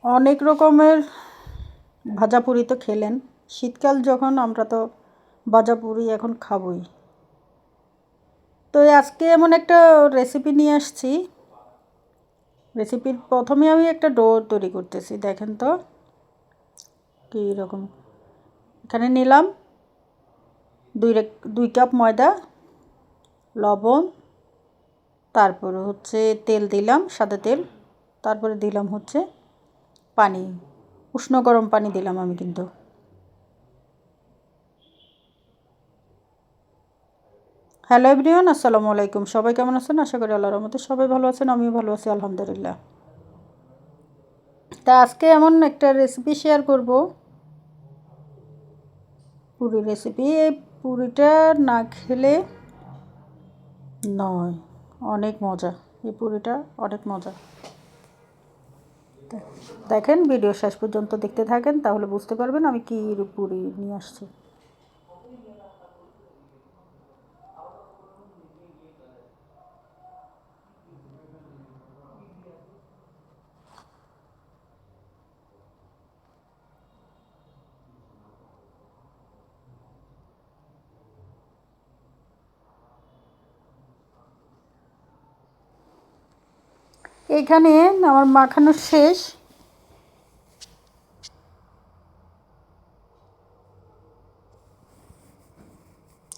অনেক রকমের ভাজা পুরি তো খেলেন। শীতকাল যখন আমরা তো ভাজা পুরি এখন খাবই। তো আজকে এমন একটা রেসিপি নিয়ে আসছি। রেসিপির প্রথমে আমি একটা ডো তৈরি করতেছি। দেখেন তো কী রকম। এখানে নিলাম 2 কাপ ময়দা, লবণ, তারপরে হচ্ছে তেল দিলাম, সাদা তেল, তারপরে দিলাম হচ্ছে পানি, উষ্ণ গরম পানি দিলাম আমি কিন্তু। হ্যালো এভরিওয়ান, আসসালামু আলাইকুম। সবাই কেমন আছেন? আশা করি আল্লাহর রহমতে সবাই ভালো আছেন, আমিও ভালো আছি আলহামদুলিল্লাহ। তা আজকে এমন একটা রেসিপি শেয়ার করব, পুরি রেসিপি। এই পুরিটা না খেলে নয়, অনেক মজা। এই পুরিটা অনেক মজা। দেখেন, ভিডিও শেষ পর্যন্ত দেখতে থাকেন, তাহলে বুঝতে পারবেন আমি কী পুরি নিয়ে আসছি। এইখানে আমার মাখানো শেষ।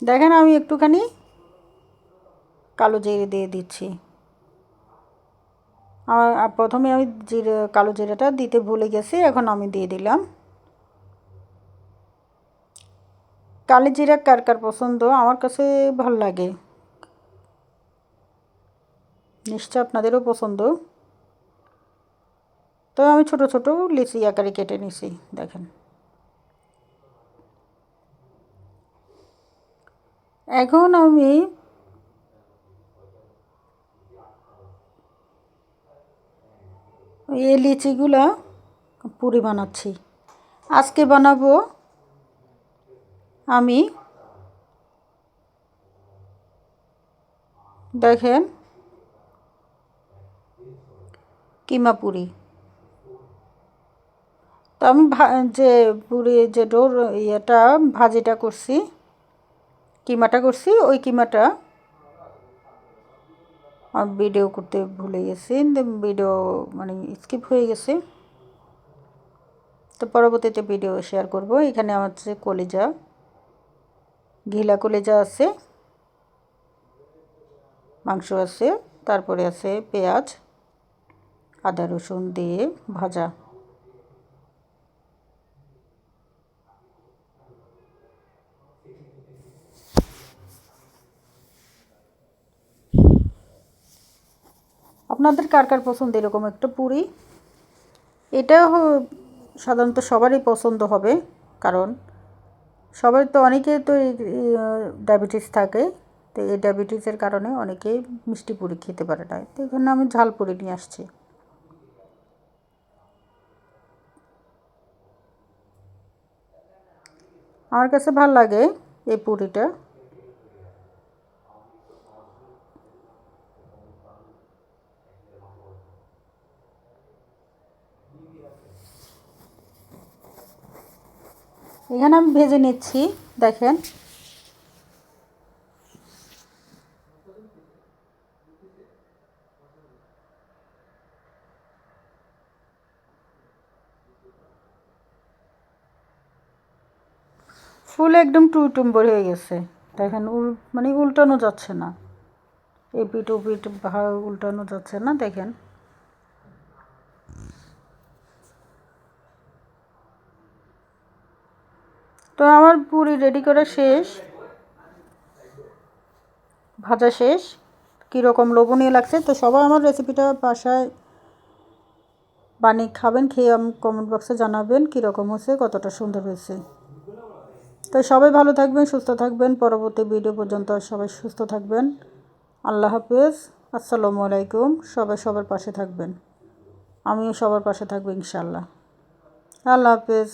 দেখেন, আমি একটুখানি কালো জিরে দিয়ে দিচ্ছি। প্রথমে আমি কালো জিরাটা দিতে ভুলে গেছি, এখন আমি দিয়ে দিলাম। কালো জিরা কার কার পছন্দ? আমার কাছে ভালো লাগে, নিশ্চয় আপনাদেরও পছন্দ। তো আমি ছোট ছোট লিচি আকারে কেটে নিছি। দেখেন, এখন আমি এই লিচিগুলা পুরি বানাচ্ছি। আজকে বানাবো আমি, দেখেন, কিমা পুরি। তো আমি যে পুরি যে ডোর ইয়েটা ভাজিটা করছি, কিমাটা করছি, ওই কিমাটা ভিডিও করতে ভুলে গেছি। ভিডিও মানে স্কিপ হয়ে গেছে, তো পরবর্তীতে ভিডিও শেয়ার করব। এখানে আমার হচ্ছে কলিজা, ঘিলা কলিজা আছে, মাংস আছে, তারপরে আছে পেঁয়াজ, আদা রসুন দিয়ে ভাজা। আপনাদের কার কার পছন্দ এরকম একটা পুরি? এটা সাধারণত সবারই পছন্দ হবে, কারণ সবার তো, অনেকের তো ডায়াবেটিস থাকে। তো এই ডায়াবেটিসের কারণে অনেকেই মিষ্টি পুরি খেতে পারে না। তো এখানে আমি ঝাল পুরি নিয়ে আসছি। আমার কাছে ভাল লাগে এই পুরিটা। এখানে আমি ভেজে নিচ্ছি। দেখেন, ফুল একদম টুইটুম্বর হয়ে গেছে। দেখেন, মানে উল্টানো যাচ্ছে না, এই পিঠ ও পিঠ উল্টানো যাচ্ছে না। দেখেন, তো আমার পুরি রেডি করা শেষ, ভাজা শেষ। কীরকম লোভনীয় লাগছে! তো সবাই আমার রেসিপিটা বাসায় বানিয়ে খাবেন, খেয়ে কমেন্ট বক্সে জানাবেন কীরকম হয়েছে, কতটা সুন্দর হয়েছে। তো সবাই ভালো থাকবেন, সুস্থ থাকবেন। পরবর্তী ভিডিও পর্যন্ত সবাই সুস্থ থাকবেন। আল্লাহ হাফেজ, আসসালামু আলাইকুম। সবাই সবার পাশে থাকবেন, আমিও সবার পাশে থাকবো ইনশাল্লাহ। আল্লাহ হাফেজ।